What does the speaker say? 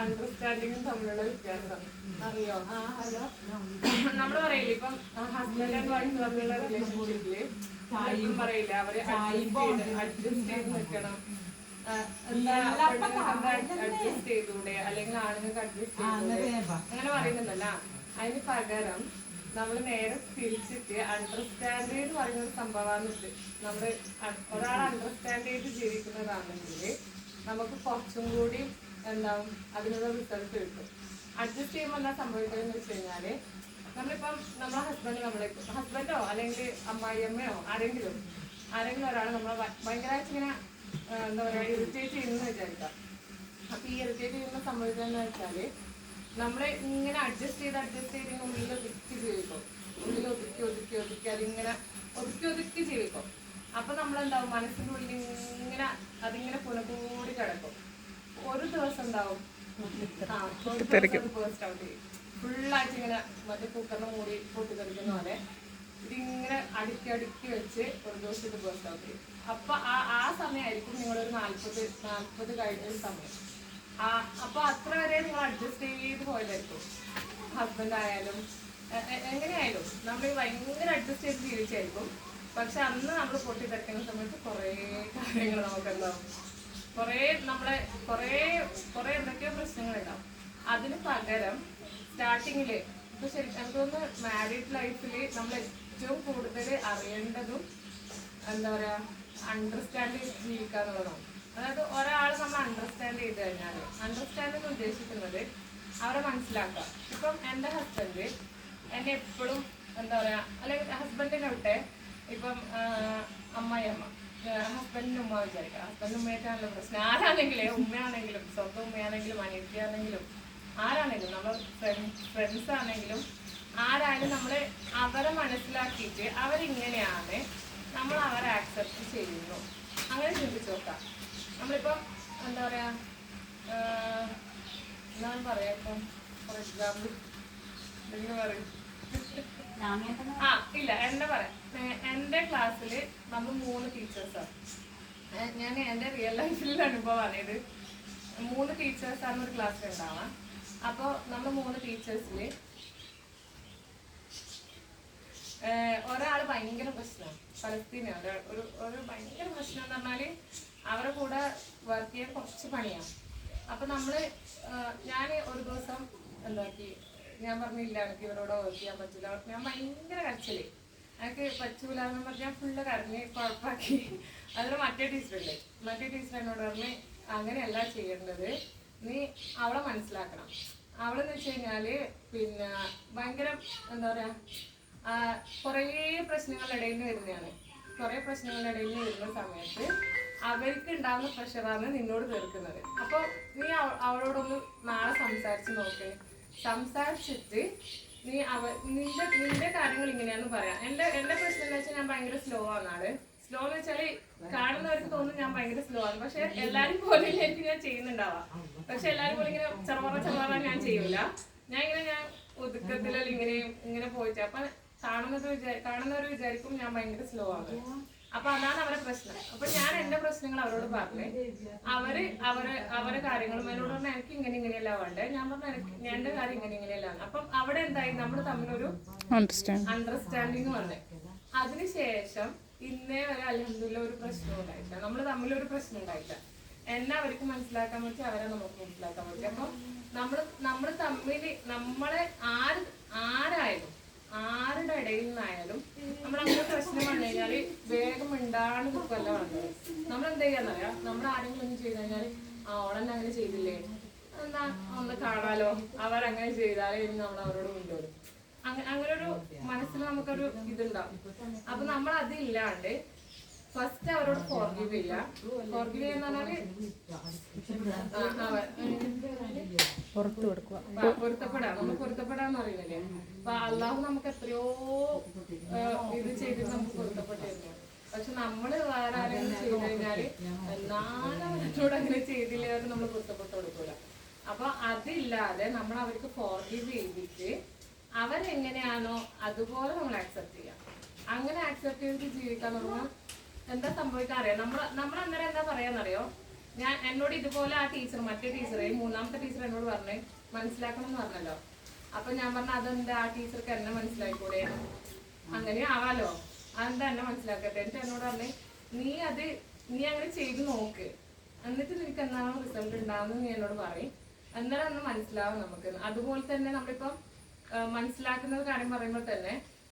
അണ്ടർസ്റ്റാൻഡിങ്ങും തമ്മിലുള്ള വ്യത്യാസം അറിയോ? നമ്മൾ പറയില്ലേ ഇപ്പം ഹസ്ബൻഡ് ആൻഡ് വൈഫ് തമ്മിലുള്ള റിലേഷൻഷിപ്പില് പറയില്ല അവര് അഡ്ജസ്റ്റ് ചെയ്ത് നിൽക്കണം, അഡ്ജസ്റ്റ് ചെയ്തൂടെ, അല്ലെങ്കിൽ ആണുങ്ങൾക്ക് അഡ്ജസ്റ്റ് ചെയ്തൂടെ അങ്ങനെ പറയുന്നുണ്ടല്ല. അതിന് പകരം നമ്മൾ നേരെ തിരിച്ചിട്ട് അണ്ടർസ്റ്റാൻഡ് എന്ന് പറയുന്ന ഒരു സംഭവമാണിത്. നമ്മള് ഒരാൾ അണ്ടർസ്റ്റാൻഡ് ചെയ്ത് ജീവിക്കുന്നതാണെങ്കിൽ നമുക്ക് കുറച്ചും കൂടി എന്താവും അതിനുള്ള റിസൾട്ട് കിട്ടും. അഡ്ജസ്റ്റ് ചെയ്യുമ്പോൾ എന്താ സംഭവിക്കുന്നതെന്ന് വെച്ച് കഴിഞ്ഞാല് നമ്മളിപ്പം നമ്മളെ ഹസ്ബൻഡോ അല്ലെങ്കിൽ അമ്മായിയമ്മയോ ആരെങ്കിലും ഒരാൾ നമ്മളെ ഭയങ്കരമായിട്ട് ഇങ്ങനെ എന്താ പറയാ ഇറിറ്റേറ്റ് ചെയ്യുന്നു വിചാരിക്കാം. അപ്പൊ ഈ ഇറിറ്റേറ്റ് ചെയ്യുന്ന സംഭവിക്കുന്നതെന്ന് വെച്ചാല് നമ്മള് ഇങ്ങനെ അഡ്ജസ്റ്റ് ചെയ്ത് ഉള്ളിൽ ഒതുക്കി ജീവിക്കും. ഒതുക്കി ജീവിക്കും. അപ്പൊ നമ്മളെന്താവും മനസ്സിന്റെ ഉള്ളിൽ ഇങ്ങനെ അതിങ്ങനെ പുനകൂടി കിടക്കും. ഒരു ദിവസം ഉണ്ടാവും ഫുള്ളായിട്ട് ഇങ്ങനെ മറ്റേ കുക്കറിന് മൂടി പൊട്ടിത്തെറിക്കുന്ന പോലെ ഇതിങ്ങനെ അടുക്കി വെച്ച് ഒരു ദിവസം ഇത് ബേസ്റ്റ് ഔട്ട് ചെയ്യും. അപ്പൊ ആ സമയമായിരിക്കും നിങ്ങളൊരു 40 കഴിഞ്ഞൊരു സമയം. അപ്പൊ അത്ര വരെ നിങ്ങൾ അഡ്ജസ്റ്റ് ചെയ്ത് പോയതായിരിക്കും. ഹസ്ബൻഡ് ആയാലും എങ്ങനെയായാലും നമ്മൾ ഭയങ്കര അഡ്ജസ്റ്റ് ചെയ്ത് ജീവിച്ചായിരിക്കും. പക്ഷെ അന്ന് നമ്മൾ പൊട്ടിത്തെറിക്കുന്ന സമയത്ത് കുറേ കാര്യങ്ങൾ നമുക്ക് എന്താവും, കുറേ എന്തൊക്കെയോ പ്രശ്നങ്ങളുണ്ടാവും. അതിന് പകരം സ്റ്റാർട്ടിങ്ങില് ഇപ്പൊ ശരിക്കും എനിക്ക് തോന്നുന്നു മാരീഡ് ലൈഫില് നമ്മൾ ഏറ്റവും കൂടുതൽ അറിയേണ്ടതും എന്താ പറയാ അണ്ടർസ്റ്റാൻഡ് ജീവിക്കുക എന്നുള്ളതാണ്. അതായത് ഒരാൾ നമ്മൾ അണ്ടർസ്റ്റാൻഡ് ചെയ്ത് കഴിഞ്ഞാൽ അണ്ടർസ്റ്റാൻഡ് എന്ന് ഉദ്ദേശിക്കുന്നത് അവരെ മനസ്സിലാക്കുക. ഇപ്പം എൻ്റെ ഹസ്ബൻഡ് എന്നെ എപ്പോഴും എന്താ പറയാ, അല്ലെങ്കിൽ ഹസ്ബൻഡിനൊട്ടെ ഇപ്പം അമ്മായിയമ്മ ഹസ്ബൻഡിന് ഉമ്മ വിചാരിക്കുക. ഹസ്ബൻഡിന് ഉമ്മയായിട്ടാണല്ലോ പ്രശ്നം. ആരാണെങ്കിലും ഉമ്മയാണെങ്കിലും സ്വന്തം ഉമ്മയാണെങ്കിലും അനിയത്തിയാണെങ്കിലും ആരാണെങ്കിലും നമ്മൾ ഫ്രണ്ട്സ് ആണെങ്കിലും ആരായാലും നമ്മൾ അവരെ മനസ്സിലാക്കിയിട്ട് അവരിങ്ങനെയാണ് നമ്മൾ അവരെ ആക്സെപ്റ്റ് ചെയ്യുന്നു. അങ്ങനെ ചിന്തിച്ച് നോക്കാം. നമ്മളിപ്പം എന്താ പറയാ എന്താണ് പറയാ, ഇപ്പം ഫോർ എക്സാമ്പിൾ എന്തെങ്കിലും പറയും. ഇല്ല എന്നെ പറയാം. എൻ്റെ ക്ലാസ്സിൽ നമ്മൾ 3 ടീച്ചേഴ്സാണ്. ഞാൻ എൻ്റെ റിയൽ ലൈഫിലുള്ള അനുഭവമാണ് ഇത്. 3 ടീച്ചേഴ്സാണ് ഒരു ക്ലാസ്സിൽ ഉണ്ടാവാം. അപ്പോൾ നമ്മൾ 3 ടീച്ചേഴ്സിൽ ഒരാൾ ഭയങ്കര പ്രശ്നമാണ്. പലസ്തീനാണ് ഒരു ഭയങ്കര പ്രശ്നം എന്ന് പറഞ്ഞാൽ അവരുടെ കൂടെ വർക്ക് ചെയ്യാൻ കുറച്ച് പണിയാണ്. അപ്പൊ ഞാൻ ഒരു ദിവസം എന്താക്കി, ഞാൻ പറഞ്ഞില്ല എനിക്ക് ഇവരോട് വർക്ക് ചെയ്യാൻ പറ്റില്ല, ഞാൻ ഭയങ്കര കരച്ചില്, എനിക്ക് പറ്റൂല എന്ന് പറഞ്ഞാൽ ഫുള്ള് കരഞ്ഞ് കുഴപ്പമാക്കി. അതിൽ മറ്റേ ടീച്ചർ എന്നോട് പറഞ്ഞ് അങ്ങനെയല്ല ചെയ്യേണ്ടത്, നീ അവളെ മനസ്സിലാക്കണം. അവളെന്ന് വെച്ച് കഴിഞ്ഞാല് പിന്നെ ഭയങ്കര എന്താ പറയാ കുറേ പ്രശ്നങ്ങളുടെ ഇടയിൽ നിന്ന് വരുന്നതാണ്. കുറേ പ്രശ്നങ്ങളുടെ ഇടയിൽ നിന്ന് വരുന്ന സമയത്ത് അവർക്ക് ഉണ്ടാകുന്ന പ്രഷറാണ് നിന്നോട് തീർക്കുന്നത്. അപ്പോൾ നീ അവളോടൊന്ന് നാളെ സംസാരിച്ച് നോക്ക്. സംസാരിച്ചിട്ട് നീ നിന്റെ കാര്യങ്ങൾ ഇങ്ങനെയാന്ന് പറയാം. എന്റെ പ്രശ്നം എന്ന് വെച്ചാൽ ഞാൻ ഭയങ്കര സ്ലോ ആണ് ആള്. സ്ലോ എന്ന് വെച്ചാല് കാണുന്നവർക്ക് തോന്നുന്നു ഞാൻ ഭയങ്കര സ്ലോ ആണ്. പക്ഷെ എല്ലാരും പോലെ എനിക്ക് ഞാൻ ചെയ്യുന്നുണ്ടാവാം. പക്ഷെ എല്ലാരും പോലെ ഇങ്ങനെ ചെറുപറ ഞാൻ ചെയ്യൂല. ഞാൻ ഒതുക്കത്തിലോ ഇങ്ങനെ പോയിട്ട് അപ്പൊ കാണുന്നവർ വിചാരിക്കും ഞാൻ ഭയങ്കര സ്ലോ ആണ്. അപ്പൊ അതാണ് അവരുടെ പ്രശ്നം. അപ്പൊ ഞാൻ എന്റെ പ്രശ്നങ്ങൾ അവരോട് പറഞ്ഞേ, അവരെ കാര്യങ്ങളും എന്നോട് പറഞ്ഞാൽ എനിക്ക് ഇങ്ങനെയല്ല വേണ്ടേ, ഞാൻ പറഞ്ഞ എനിക്ക് എന്റെ കാര്യം ഇങ്ങനെയല്ല. അപ്പം അവിടെ എന്തായി, നമ്മൾ തമ്മിലൊരു അണ്ടർസ്റ്റാൻഡിങ് വന്നേ. അതിനുശേഷം ഇന്നേ വരെ അൽഹംദുലില്ലാ ഒരു പ്രശ്നവും ഉണ്ടായിട്ടില്ല. നമ്മൾ തമ്മിലൊരു പ്രശ്നം ഉണ്ടായിട്ടില്ല. എന്നെ അവർക്ക് മനസ്സിലാക്കാൻ പറ്റി, അവരെ നമുക്ക് മനസ്സിലാക്കാൻ പറ്റി. അപ്പൊ നമ്മൾ തമ്മിൽ നമ്മളെ ആരായാലും ആരുടെ ഇടയിൽ നിന്നായാലും നമ്മൾ അങ്ങനെ പ്രശ്നം വന്നു കഴിഞ്ഞാല് വേഗം ഉണ്ടാണ്ട് നിൽക്കല്ല വേണ്ടത്. നമ്മൾ എന്ത് ചെയ്യാന്നറിയാം, നമ്മൾ ആരെങ്കിലും ഒന്നും ചെയ്ത് കഴിഞ്ഞാല് ഓളെന്നെ അങ്ങനെ ചെയ്തില്ലേ, എന്താ ഒന്ന് കാണാലോ, അവരങ്ങനെ ചെയ്താലേ ഇനി നമ്മൾ അവരോട് കൊണ്ടുവരും. അങ്ങനെ ഒരു മനസ്സിൽ നമുക്കൊരു ഇതുണ്ടാവും. അപ്പൊ നമ്മൾ അതില്ലാണ്ട് ഫസ്റ്റ് അവരോട് ഫോർഗീവ് ചെയ്യുക. ഫോർഗീവ് ചെയ്യുന്ന പറഞ്ഞാല് പൊരുത്തപ്പെടാന്ന് പറയുന്നില്ലേ. അപ്പൊ അള്ളാഹു നമുക്ക് എത്രയോ ഇത് ചെയ്തിട്ട് നമുക്ക് പൊരുത്തപ്പെട്ടിരുന്നു. പക്ഷെ നമ്മള് വേറെ ആരെങ്കിലും ചെയ്ത് കഴിഞ്ഞാല് എന്നാലും അവരോട് അങ്ങനെ ചെയ്തില്ലേ നമ്മൾ പൊരുത്തപ്പെട്ട് കൊടുക്കൂല. അപ്പൊ അതില്ലാതെ നമ്മൾ അവർക്ക് ഫോർഗീവ് ചെയ്തിട്ട് അവരെങ്ങനെയാണോ അതുപോലെ നമ്മൾ ആക്സെപ്റ്റ് ചെയ്യാം. അങ്ങനെ ആക്സെപ്റ്റ് ചെയ്തിട്ട് ജീവിക്കാൻ തുടങ്ങുമ്പോൾ എന്താ സംഭവിക്കാൻ അറിയാം. നമ്മൾ അന്നേരം എന്താ പറയാന്നറിയോ, ഞാൻ എന്നോട് ഇതുപോലെ ആ ടീച്ചർ മറ്റേ ടീച്ചർ മൂന്നാമത്തെ ടീച്ചർ എന്നോട് പറഞ്ഞു മനസ്സിലാക്കണം എന്ന് പറഞ്ഞല്ലോ. അപ്പൊ ഞാൻ പറഞ്ഞ അതെന്താ ആ ടീച്ചർക്ക് എന്നെ മനസ്സിലായിക്കൂടെ, അങ്ങനെ ആവാലോ, അതെന്താ എന്നെ മനസ്സിലാക്കട്ടെ. എന്നിട്ട് എന്നോട് പറഞ്ഞേ നീ അങ്ങനെ ചെയ്ത് നോക്ക്, എന്നിട്ട് നിനക്ക് എന്താണോ റിസൾട്ട് ഉണ്ടാവുന്നത് നീ എന്നോട് പറയും, എന്നാലും ഒന്ന് മനസ്സിലാവും നമുക്ക്. അതുപോലെ തന്നെ നമ്മളിപ്പം മനസ്സിലാക്കുന്ന കാര്യം പറയുമ്പോൾ തന്നെ